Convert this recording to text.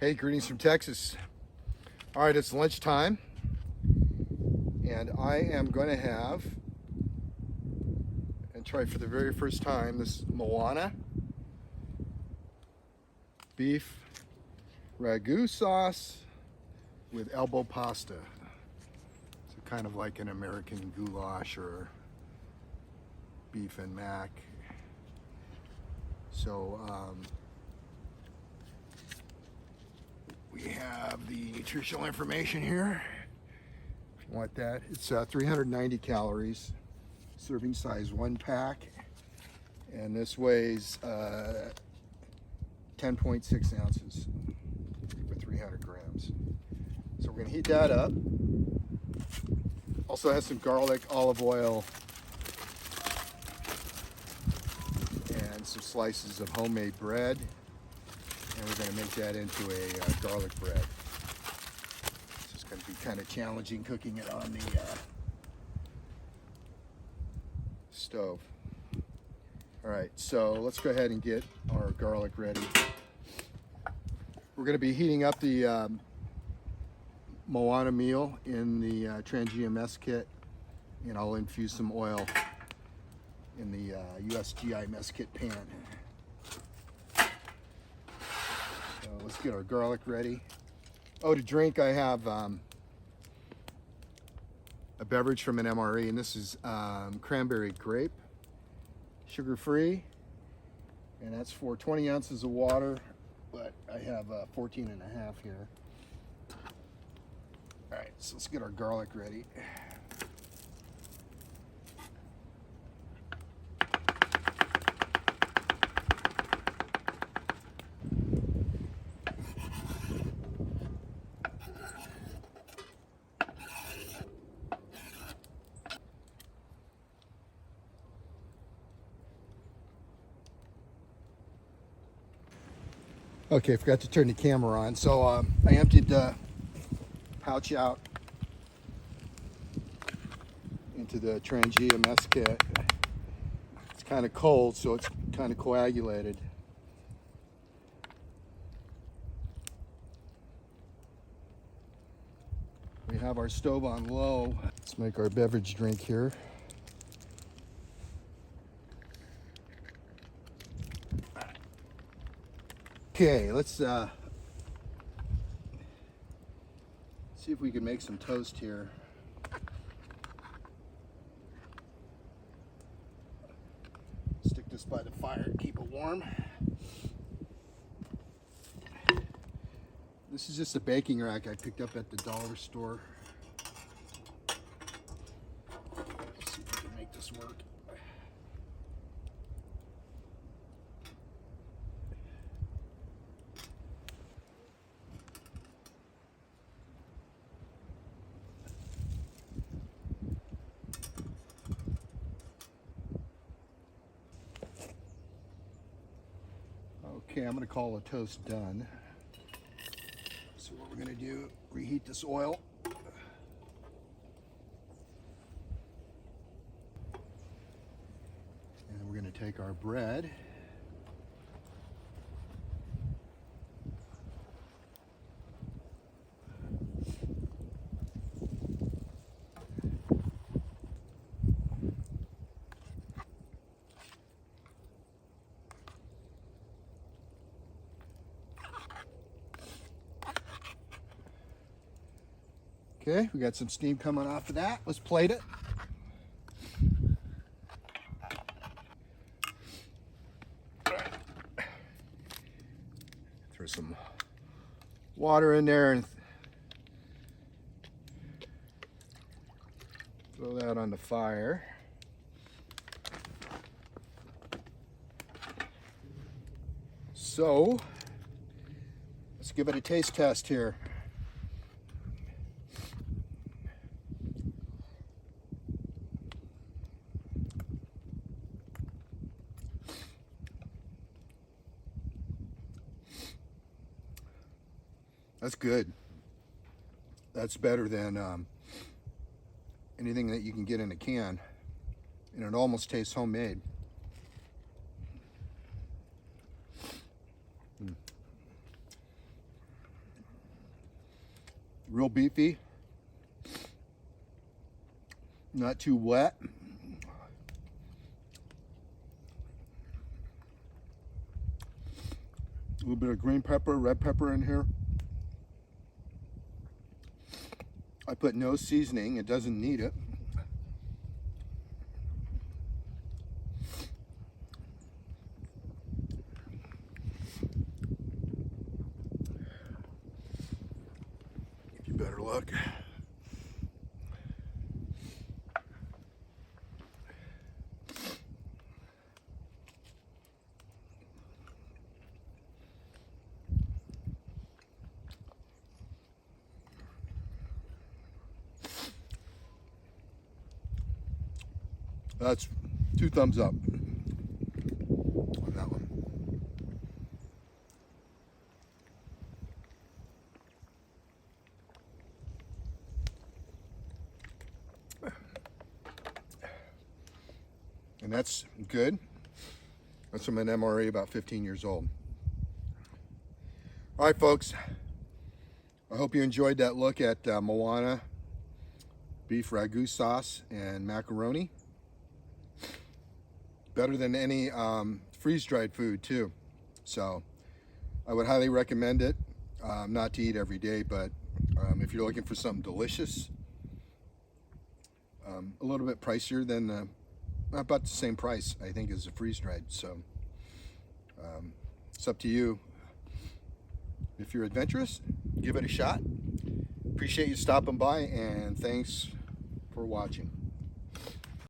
Hey, greetings from Texas. All right, it's lunchtime, and I am going to have and try for the very first time this Moana beef Ragu sauce with elbow pasta. So kind of like an American goulash or beef and mac. So we have the nutritional information here. If you want that, it's 390 calories, serving size 1 pack, and this weighs 10.6 ounces for 300 grams. So we're gonna heat that up. Also has some garlic, olive oil, and some slices of homemade bread. And we're going to make that into a garlic bread. This is going to be kind of challenging cooking it on the stove. All right, so let's go ahead and get our garlic ready. We're going to be heating up the Moana meal in the Trangia mess kit, and I'll infuse some oil in the USGI mess kit pan. Let's get our garlic ready. Oh, to drink, I have a beverage from an MRE, and this is cranberry grape, sugar-free, and that's for 20 ounces of water, but I have 14 and a half here. All right, so let's get our garlic ready. Okay, forgot to turn the camera on. So I emptied the pouch out into the Trangia mess kit. It's kind of cold, so it's kind of coagulated. We have our stove on low. Let's make our beverage drink here. Okay, let's see if we can make some toast here. Stick this by the fire and keep it warm. This is just a baking rack I picked up at the dollar store. Let's see if we can make this work. Okay, I'm going to call a toast done. So what we're going to do, reheat this oil. And we're going to take our bread. Okay, we got some steam coming off of that. Let's plate it. Throw some water in there and throw that on the fire. So, let's give it a taste test here. That's good. That's better than anything that you can get in a can, and it almost tastes homemade. Real beefy, not too wet. A little bit of green pepper, red pepper in here. I put no seasoning, it doesn't need it. Give you a better look. That's 2 thumbs up on that one. And that's good. That's from an MRE about 15 years old. All right, folks. I hope you enjoyed that look at Moana beef ragu sauce and macaroni. Better than any freeze-dried food too. So I would highly recommend it. Not to eat every day, but if you're looking for something delicious, a little bit pricier than about the same price, I think, as a freeze-dried. So it's up to you. If you're adventurous, give it a shot. Appreciate you stopping by, and thanks for watching.